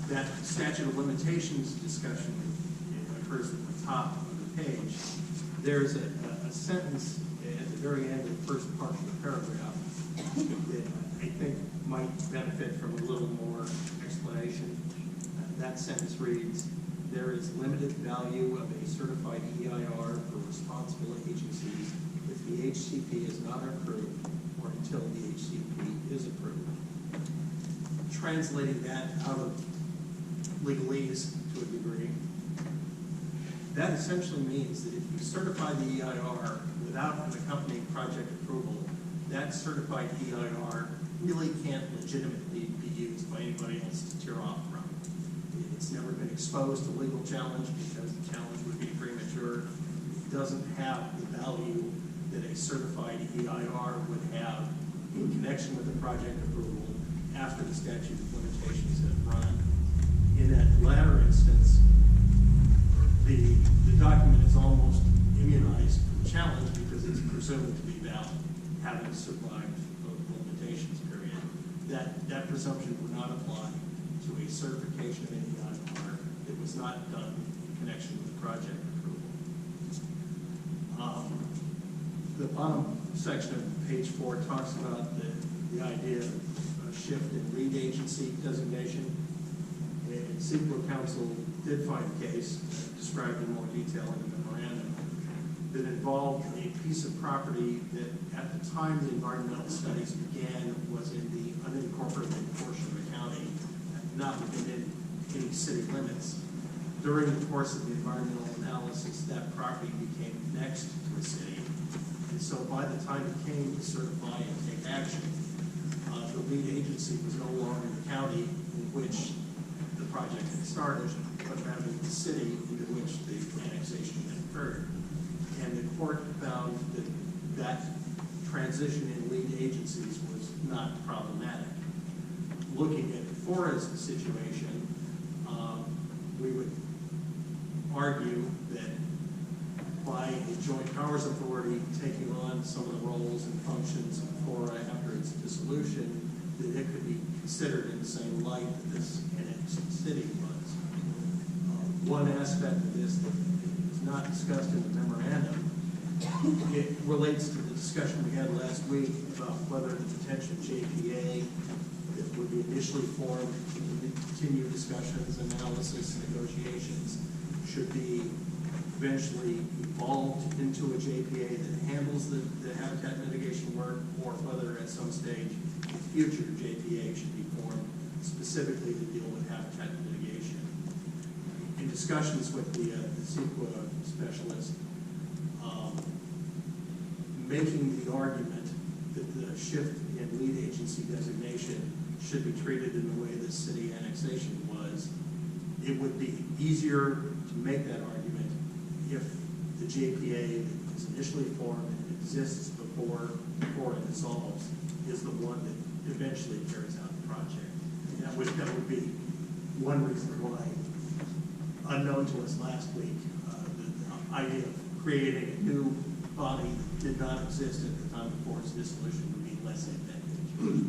that statute of limitations discussion occurs at the top of the page. There's a sentence at the very end of the first part of the paragraph that I think might benefit from a little more explanation. That sentence reads, "There is limited value of a certified EIR for responsible agencies if the HCP is not approved or until the HCP is approved." Translating that out of legalese to a degree, that essentially means that if you certify the EIR without an accompanying project approval, that certified EIR really can't legitimately be used by anybody else to tear off from. It's never been exposed to legal challenge because the challenge would be premature. It doesn't have the value that a certified EIR would have in connection with the project approval after the statute of limitations have run. In that latter instance, the document is almost immunized from challenge because it's presumed to be valid, having survived the limitations period. That presumption would not apply to a certification of any EIR that was not done in connection with the project approval. The bottom section of page 4 talks about the idea of a shift in lead agency designation. And CEQA Council did find a case described in more detail in the memorandum that involved a piece of property that at the time the environmental studies began was in the unincorporated portion of the county, not within any city limits. During the course of the environmental analysis, that property became next to a city. And so by the time it came to certify and take action, the lead agency was no longer the county in which the project had started, but rather the city into which the annexation had occurred. And the court found that transition in lead agencies was not problematic. Looking at FORA's situation, we would argue that by a joint powers authority taking on some of the roles and functions of FORA after its dissolution, that it could be considered in the same light that this annexed city was. One aspect of this that is not discussed in the memorandum, it relates to the discussion we had last week about whether the potential JPA that would be initially formed to continue discussions, analysis, negotiations should be eventually evolved into a JPA that handles the habitat mitigation work, or whether at some stage a future JPA should be formed specifically to deal with habitat mitigation. In discussions with the CEQA specialist, making the argument that the shift in lead agency designation should be treated in the way this city annexation was, it would be easier to make that argument if the JPA that was initially formed and exists before it dissolves is the one that eventually carries out the project. And that would be one reason why, unknown to us last week, the idea of creating a new body that did not exist at the time of FORA's dissolution would be less advantageous.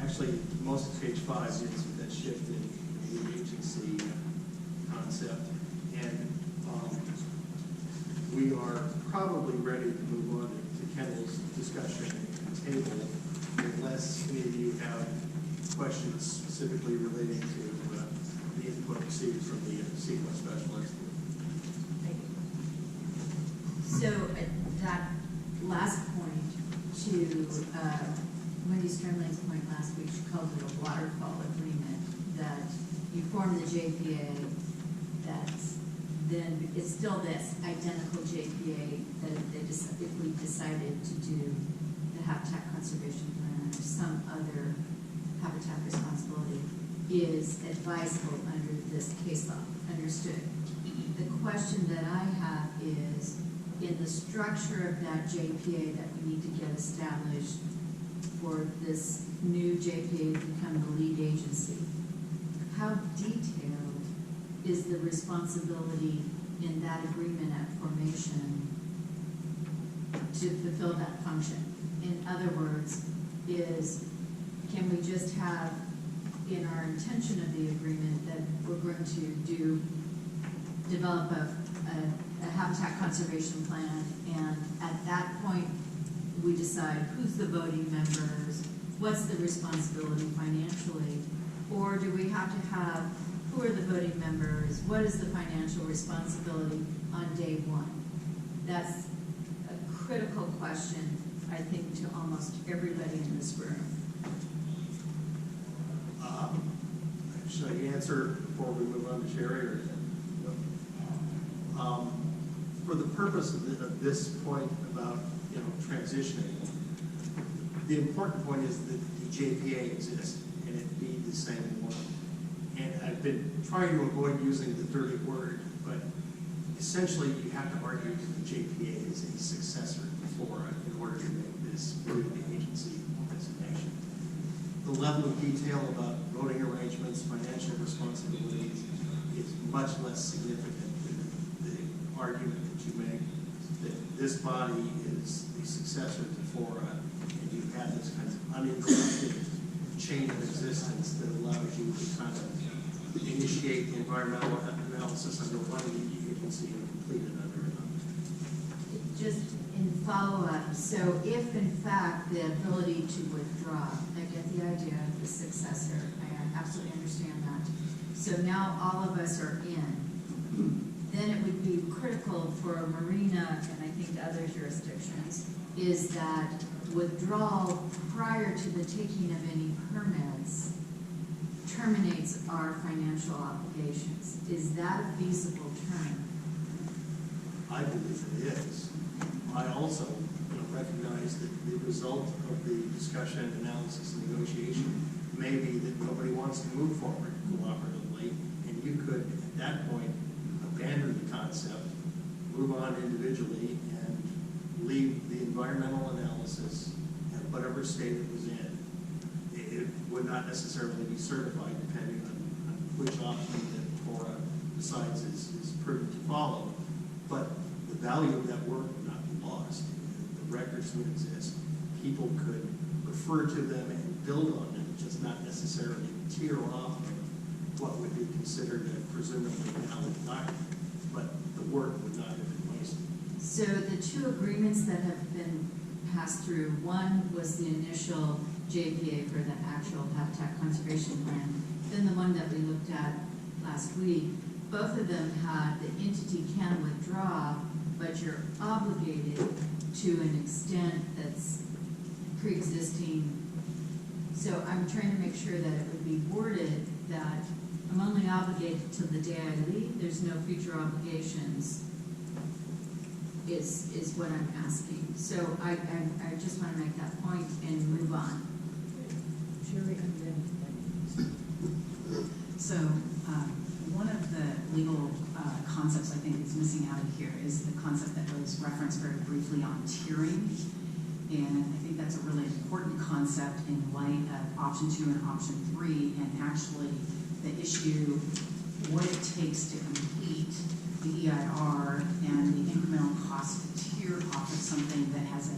Actually, most of page 5 is that shift in the agency concept, and we are probably ready to move on to Kendall's discussion and table, unless any of you have questions specifically relating to the input received from the CEQA specialist. So at that last point, to Wendy Sternling's point last week, she called it a waterfall agreement, that you form the JPA, that's then it's still this identical JPA that if we decided to do the habitat conservation plan or some other habitat responsibility is advisable under this case law. Understood. The question that I have is, in the structure of that JPA that we need to get established for this new JPA to become the lead agency, how detailed is the responsibility in that agreement at formation to fulfill that function. In other words, can we just have in our intention of the agreement that we're going to develop a habitat conservation plan, and at that point we decide who's the voting members, what's the responsibility financially, or do we have to have who are the voting members, what is the financial responsibility on day one? That's a critical question, I think, to almost everybody in this room. Should I answer before we move on to Sherry, or? For the purpose of this point about, transitioning, the important point is that the JPA exists and it be the same one. And I've been trying to avoid using the dirty word, but essentially you have to argue that the JPA is a successor to FORA in order to make this really agency designation. The level of detail about voting arrangements, financial responsibilities is much less significant than the argument that you make that this body is the successor to FORA, and you have this kind of uninterrupted chain of existence that allows you to kind of initiate the environmental analysis under one agency and complete it under another. Just in follow-up, so if in fact the ability to withdraw, I get the idea of the successor, I absolutely understand that. So now all of us are in, then it would be critical for Marina, and I think other jurisdictions, is that withdrawal prior to the taking of any permits terminates our financial obligations. Is that a feasible term? I believe it is. I also recognize that the result of the discussion, analysis, and negotiation may be that nobody wants to move forward cooperatively, and you could, at that point, abandon the concept, move on individually, and leave the environmental analysis at whatever state it was in. It would not necessarily be certified depending on which option that FORA decides is prudent to follow, but the value of that work would not be lost. The records would exist. People could refer to them and build on them, just not necessarily tear off of what would be considered a presumably valid document, but the work would not have been wasted. So the two agreements that have been passed through, one was the initial JPA for the actual habitat conservation plan, then the one that we looked at last week, both of them had the entity can withdraw, but you're obligated to an extent that's pre-existing. So I'm trying to make sure that it would be worded that I'm only obligated till the day I leave, there's no future obligations, is what I'm asking. So I just want to make that point and move on. So one of the legal concepts I think is missing out of here is the concept that was referenced very briefly on tiering. And I think that's a really important concept in light of option 2 and option 3, and actually the issue, what it takes to complete the EIR and the incremental cost to tier off of something that has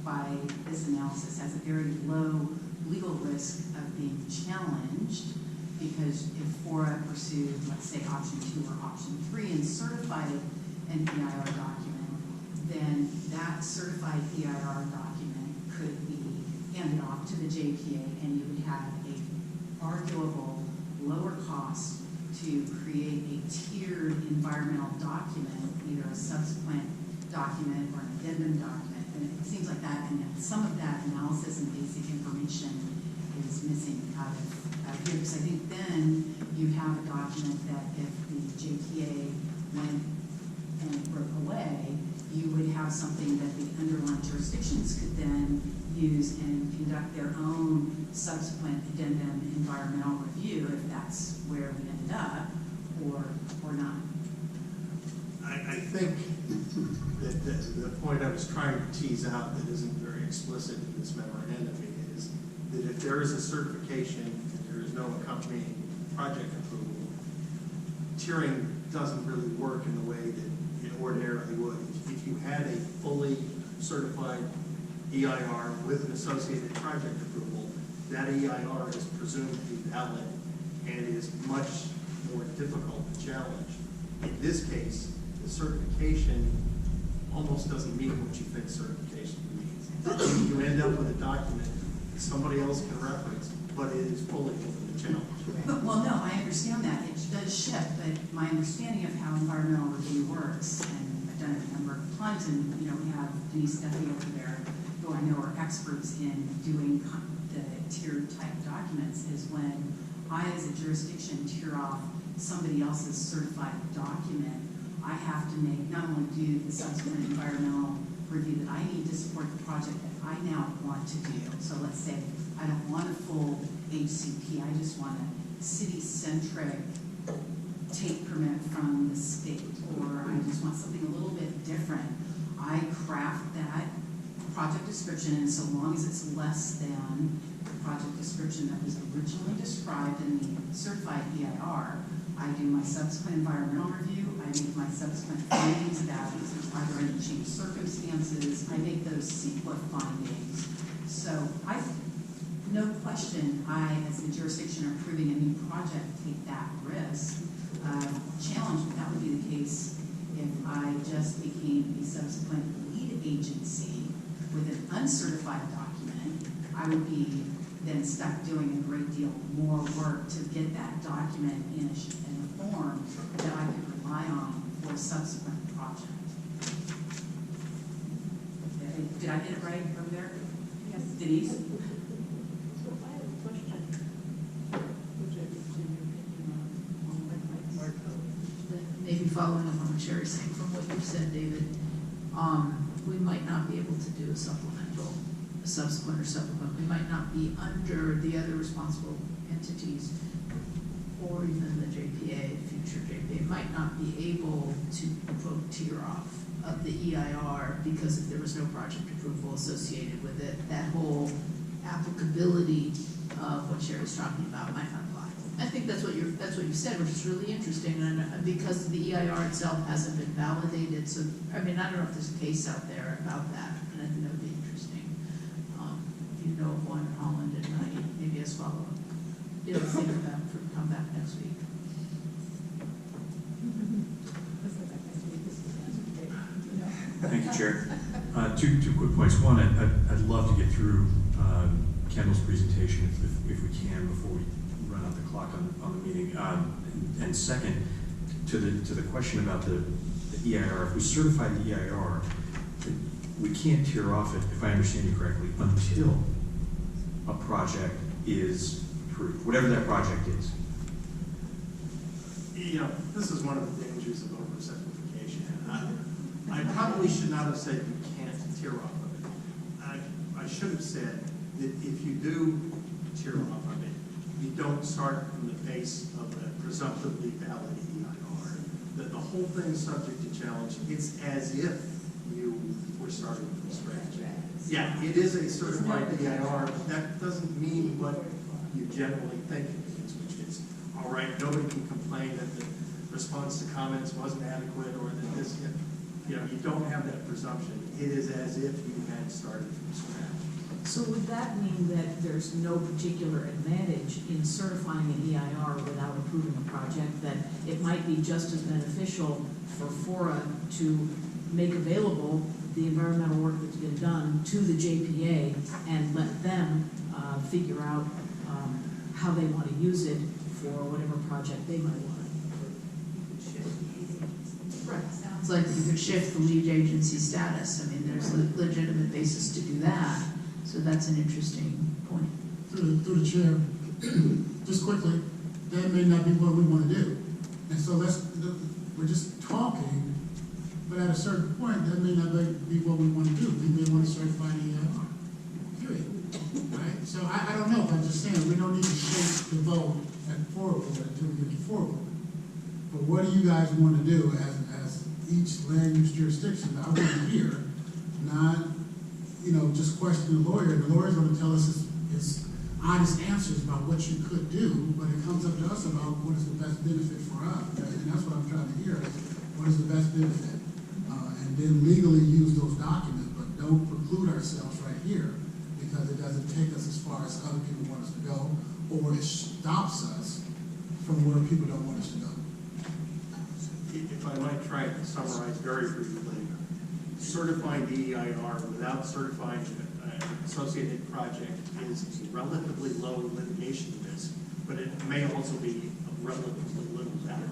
by this analysis, has a very low legal risk of being challenged, because if FORA pursued, let's say, option 2 or option 3 and certified an EIR document, then that certified EIR document could be handed off to the JPA, and you would have a arguable lower cost to create a tiered environmental document, either a subsequent document or an addendum document. And it seems like that, and some of that analysis and basic information is missing out of here, because I think then you have a document that if the JPA went and broke away, you would have something that the underlying jurisdictions could then use and conduct their own subsequent addendum environmental review, if that's where we ended up, or not. I think that the point I was trying to tease out that isn't very explicit in this memorandum is that if there is a certification and there is no accompanying project approval, tiering doesn't really work in the way that it ordinarily would. If you had a fully certified EIR with an associated project approval, that EIR is presumed to be valid and is much more difficult to challenge. In this case, the certification almost doesn't mean what you think certification means. You end up with a document that somebody else can reference, but it is fully within the challenge. But, well, no, I understand that. It does shift, but my understanding of how environmental review works, and I've done it a number of times, and, you know, we have Denise Duffy over there, who I know are experts in doing the tiered type documents, is when I, as a jurisdiction, tier off somebody else's certified document, I have to make, not only do the subsequent environmental review that I need to support the project that I now want to do. So let's say I don't want a full HCP, I just want a city-centric take permit from the state, or I just want something a little bit different. I craft that project description, and so long as it's less than the project description that was originally described in the certified EIR, I do my subsequent environmental review, I make my subsequent findings about are there any changed circumstances, I make those CEQA findings. So no question, I, as the jurisdiction approving a new project, take that risk. Challenge, but that would be the case if I just became a subsequent lead agency with an uncertified document. I would be then stuck doing a great deal more work to get that document in a form that I could rely on for a subsequent project. Did I get it right over there? Yes. Denise? So I have a question, which I would see your opinion on Maybe following up on what Sherry's saying from what you said, David, we might not be able to do a supplemental, a subsequent or supplement. We might not be under the other responsible entities or even the JPA, future JPA, might not be able to quote tier off of the EIR because if there was no project approval associated with it, that whole applicability of what Sherry's talking about might not apply. I think that's what you said, which is really interesting, and because the EIR itself hasn't been validated. So, I mean, I don't know if there's a case out there about that, and I think that would be interesting. If you know of one in Holland, and maybe as follow up, you know, think about for come back next week. Thank you, Chair. Two quick points. One, I'd love to get through Kendall's presentation if we can before we run out the clock on the meeting. And second, to the question about the EIR, if we certify the EIR, we can't tear off it, if I understand you correctly, until a project is approved, whatever that project is. You know, this is one of the dangers of oversimplification. I probably should not have said you can't tear off of it. I should have said that if you do tear off of it, you don't start from the base of the presumptively valid EIR. That the whole thing is subject to challenge. It's as if you were starting from scratch. Yeah, it is a certified EIR, but that doesn't mean what you generally think it means, which is, all right, nobody can complain that the response to comments wasn't adequate or that this, you know, you don't have that presumption. It is as if you had started from scratch. So would that mean that there's no particular advantage in certifying an EIR without approving a project, that it might be just as beneficial for FORA to make available the environmental work that's been done to the JPA and let them figure out how they want to use it for whatever project they might want? Right. Sounds like you could shift the lead agency status. I mean, there's a legitimate basis to do that. So that's an interesting point. Through the chair, just quickly, that may not be what we want to do. And so we're just talking, but at a certain point, that may not be what we want to do. We may want to certify the EIR, period. Right? So I don't know, I'm just saying, we don't need to shape the vote at FORA board until we get to FORA board. But what do you guys want to do as each land use jurisdiction? I want to hear, not, you know, just question the lawyer. The lawyer's going to tell us his honest answers about what you could do, but it comes up to us about what is the best benefit for us. Right? And that's what I'm trying to hear, is what is the best benefit? And then legally use those documents, but don't preclude ourselves right here, because it doesn't take us as far as other people want us to go, or it stops us from where people don't want us to go. If I might try to summarize very briefly, certifying DEIR without certifying an associated project is a relatively low litigation risk, but it may also be of relatively little value.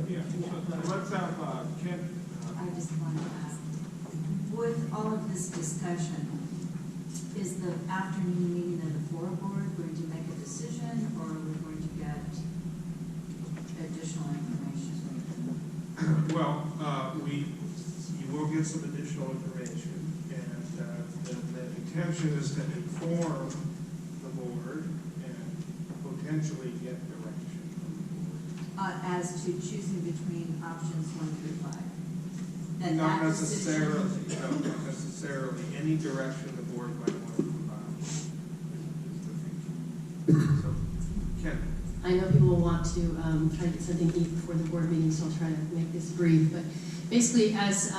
Yeah, let's have, Ken. I just wanted to ask, with all of this discussion, is the afternoon meeting of the FORA board going to make a decision, or are we going to get additional information? Well, you will get some additional information, and the intention is to inform the board and potentially get direction from the board. As to choosing between options 1 through 5? And Not that decision- necessarily, no, not necessarily. Any direction the board might want to provide is the thinking. So, Ken. I know people will want to try to get something to eat before the board meeting, so I'll try to make this brief. But basically, as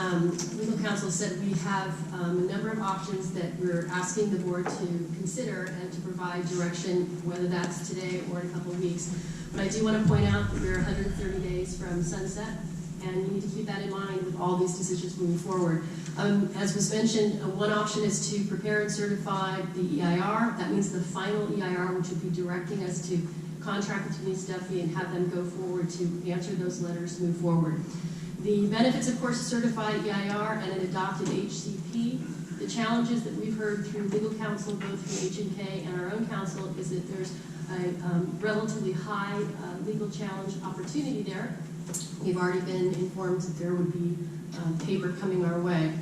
legal counsel said, we have a number of options that we're asking the board to consider and to provide direction, whether that's today or in a couple of weeks. But I do want to point out that we're 130 days from sunset, and you need to keep that in mind with all these decisions moving forward. As was mentioned, one option is to prepare and certify the EIR. That means the final EIR, which would be directing us to contract with Denise Duffy and have them go forward to answer those letters, move forward. The benefits, of course, of certified EIR and an adopted HCP. The challenges that we've heard through legal counsel, both from H&K and our own counsel, is that there's a relatively high legal challenge opportunity there. We've already been informed that there would be paper coming our way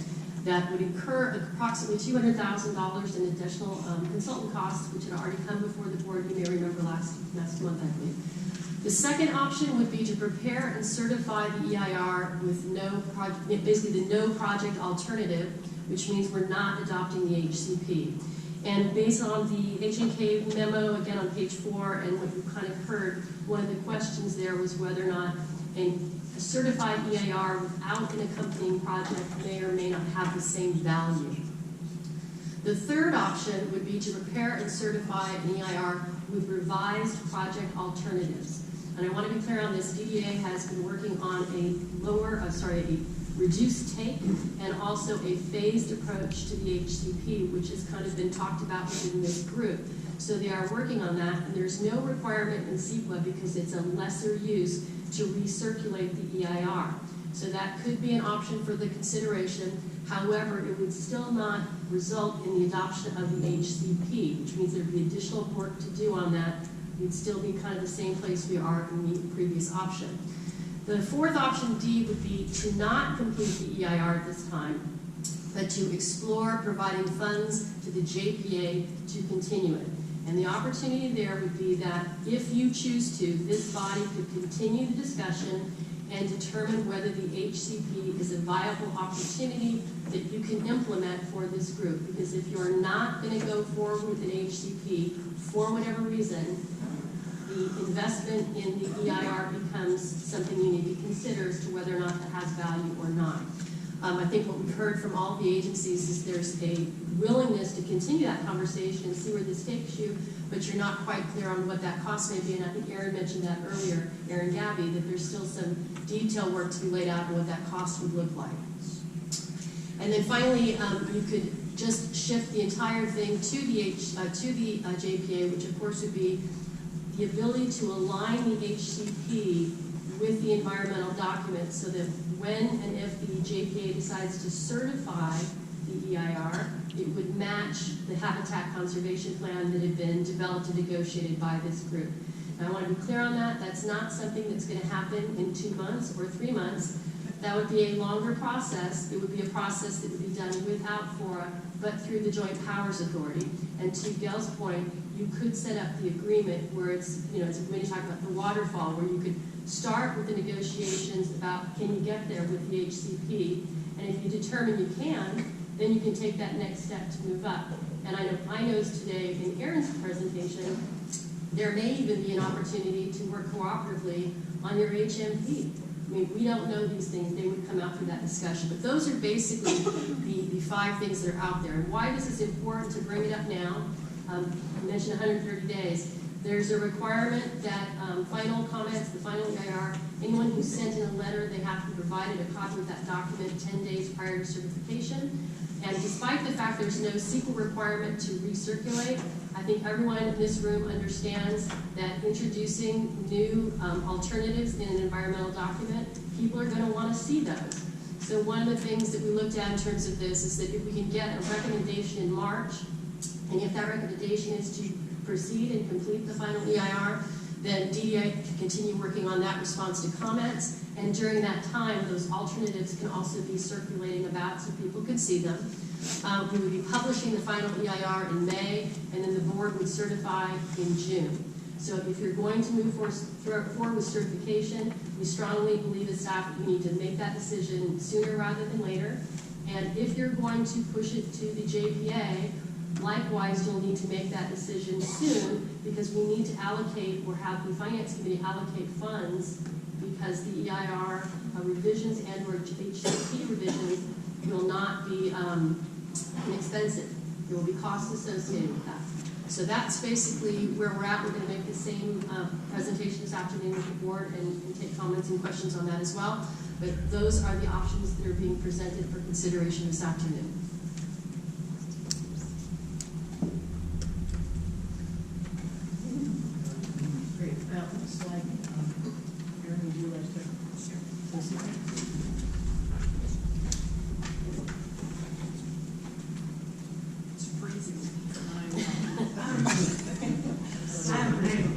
that would incur approximately $200,000 in additional consultant costs, which had already come before the board, you may remember last month, I believe. The second option would be to prepare and certify the EIR with no project, basically the no project alternative, which means we're not adopting the HCP. And based on the H&K memo, again on page 4, and what you kind of heard, one of the questions there was whether or not a certified EIR without an accompanying project may or may not have the same value. The third option would be to prepare and certify an EIR with revised project alternatives. And I want to be clear on this, DDA has been working on a reduced take and also a phased approach to the HCP, which has kind of been talked about within this group. So they are working on that, and there's no requirement in CEQA because it's a lesser use to recirculate the EIR. So that could be an option for the consideration. However, it would still not result in the adoption of the HCP, which means there'd be additional work to do on that. We'd still be kind of the same place we are in the previous option. The fourth option, D, would be to not complete the EIR at this time, but to explore providing funds to the JPA to continue it. And the opportunity there would be that if you choose to, this body could continue the discussion and determine whether the HCP is a viable opportunity that you can implement for this group. Because if you're not going to go forward with an HCP for whatever reason, the investment in the EIR becomes something you need to consider as to whether or not that has value or not. I think what we've heard from all the agencies is there's a willingness to continue that conversation and see where this takes you, but you're not quite clear on what that cost may be. And I think Aaron mentioned that earlier, Aaron Gabby, that there's still some detail work to be laid out on what that cost would look like. And then finally, you could just shift the entire thing to the JPA, which of course would be the ability to align the HCP with the environmental documents so that when and if the JPA decides to certify the EIR, it would match the habitat conservation plan that had been developed and negotiated by this group. And I want to be clear on that. That's not something that's going to happen in 2 months or 3 months. That would be a longer process. It would be a process that would be done without FORA, but through the Joint Powers Authority. And to Gail's point, you could set up the agreement where it's, it's when you talk about the waterfall, where you could start with the negotiations about can you get there with the HCP, and if you determine you can, then you can take that next step to move up. And I know today in Aaron's presentation, there may even be an opportunity to work cooperatively on your HMP. I mean, we don't know these things, they would come out through that discussion. But those are basically the 5 things that are out there. And why this is important to bring it up now, you mentioned 130 days. There's a requirement that final comments, the final EIR, anyone who sent in a letter, they have to be provided a copy of that document 10 days prior to certification. And despite the fact there's no SQL requirement to recirculate, I think everyone in this room understands that introducing new alternatives in an environmental document, people are going to want to see those. So one of the things that we looked at in terms of this is that if we can get a recommendation in March, and if that recommendation is to proceed and complete the final EIR, then DDI can continue working on that response to comments. And during that time, those alternatives can also be circulating about so people can see them. We would be publishing the final EIR in May, and then the board would certify in June. So if you're going to move forward with certification, we strongly believe as staff that you need to make that decision sooner rather than later. And if you're going to push it to the JPA, likewise, you'll need to make that decision soon, because we need to allocate, or have the Finance Committee allocate funds, because the EIR revisions and or HCP revisions will not be inexpensive. There will be costs associated with that. So that's basically where we're at. We're going to make the same presentation this afternoon with the board and take comments and questions on that as well. But those are the options that are being presented for consideration this afternoon. Great. Now, looks like, Erin, would you like to say something? It's freezing.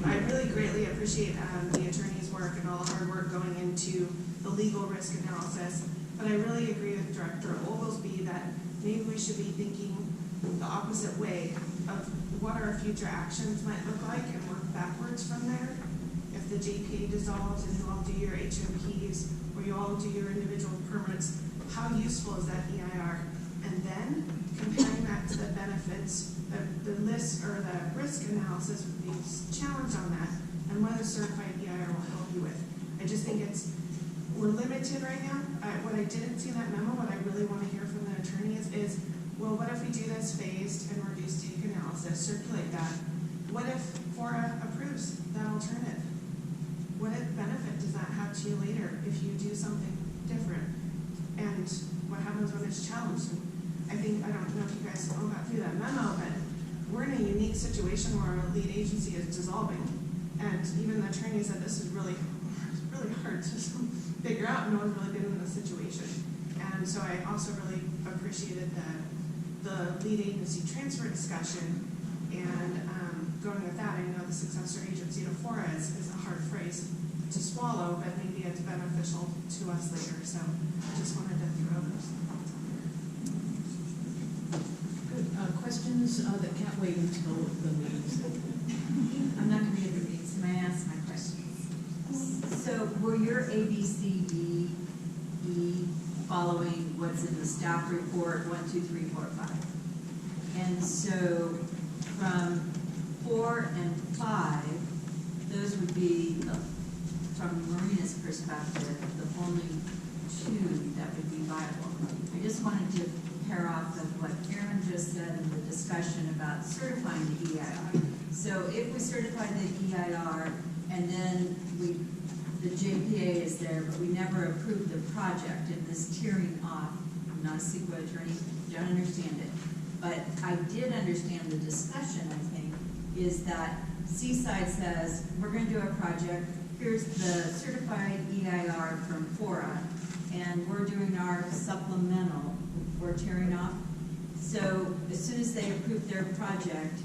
I really greatly appreciate the attorney's work and all the hard work going into the legal risk analysis, but I really agree with Director Oglesby that maybe we should be thinking the opposite way of what our future actions might look like and work backwards from there. If the JPA dissolves and you all do your HMPs or you all do your individual permits, how useful is that EIR? And then comparing that to the benefits, the list or the risk analysis would be challenged on that, and what a certified EIR will help you with. I just think we're limited right now. What I didn't see in that memo, what I really want to hear from the attorney is, well, what if we do this phased and reduce take analysis, circulate that? What if FORA approves that alternative? What benefit does that have to you later if you do something different? And what happens when it's challenged? And I don't know if you guys all got through that memo, but we're in a unique situation where our lead agency is dissolving. And even the attorney said this is really hard to figure out. No one's really been in this situation. And so I also really appreciated the lead agency transfer discussion. And going with that, I know the successor agency to FORA is a hard phrase to swallow, but maybe it's beneficial to us later. So I just wanted to throw those thoughts out there. Good. Questions that can't wait until the meeting's over? I'm not going to be at the meeting, so may I ask my questions? So were your A, B, C, D, E following what's in the staff report, 1, 2, 3, 4, 5? And so from 4 and 5, those would be, from Marina's perspective, the only 2 that would be viable. I just wanted to pair off of what Aaron just said in the discussion about certifying the EIR. So if we certify the EIR and then the JPA is there, but we never approve the project and this tearing off, I'm not a CEQA attorney, don't understand it. But I did understand the discussion, I think, is that Seaside says, we're going to do a project, here's the certified EIR from FORA, and we're doing our supplemental, we're tearing off. So as soon as they approve their project,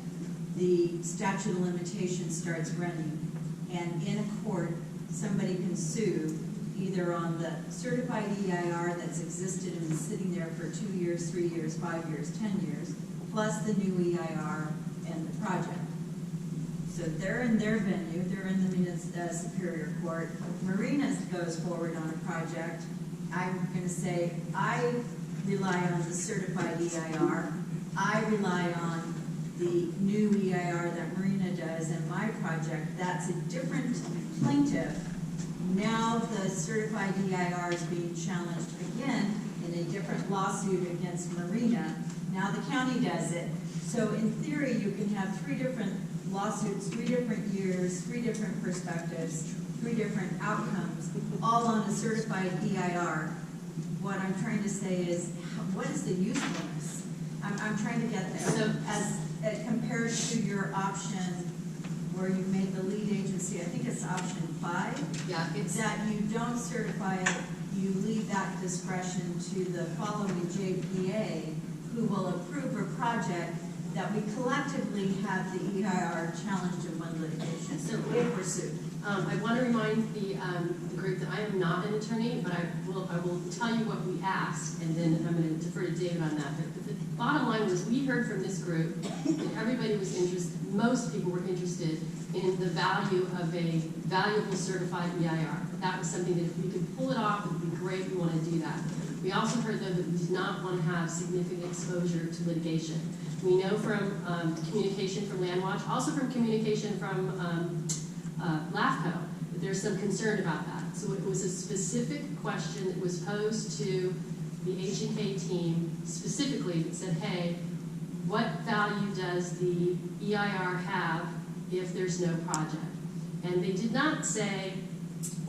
the statute of limitations starts running, and in a court, somebody can sue either on the certified EIR that's existed and is sitting there for 2 years, 3 years, 5 years, 10 years, plus the new EIR and the project. So they're in their venue, they're in the Superior Court. Marina goes forward on a project. I'm going to say, I rely on the certified EIR. I rely on the new EIR that Marina does, and my project, that's a different plaintiff Now the certified EIR is being challenged again in a different lawsuit against Marina. Now the county does it. So in theory, you can have 3 different lawsuits, 3 different years, 3 different perspectives, 3 different outcomes, all on a certified EIR. What I'm trying to say is, what is the usefulness? I'm trying to get there. So- as compared to your option where you made the lead agency, I think it's option 5. Yeah, it's, That you don't certify it, you leave that discretion to the following JPA, who will approve a project that we collectively have the EIR challenged in one litigation, so if pursued. I want to remind the group that I am not an attorney, but I will tell you what we asked, and then I'm going to defer to David on that. But the bottom line was, we heard from this group that everybody was interested, most people were interested in the value of a valuable certified EIR. That was something that if we could pull it off, it would be great, we want to do that. We also heard, though, that we did not want to have significant exposure to litigation. We know from communication from Landwatch, also from communication from LAFCO, that there's some concern about that. So it was a specific question that was posed to the H&K team specifically that said, hey, what value does the EIR have if there's no project? And they did not say,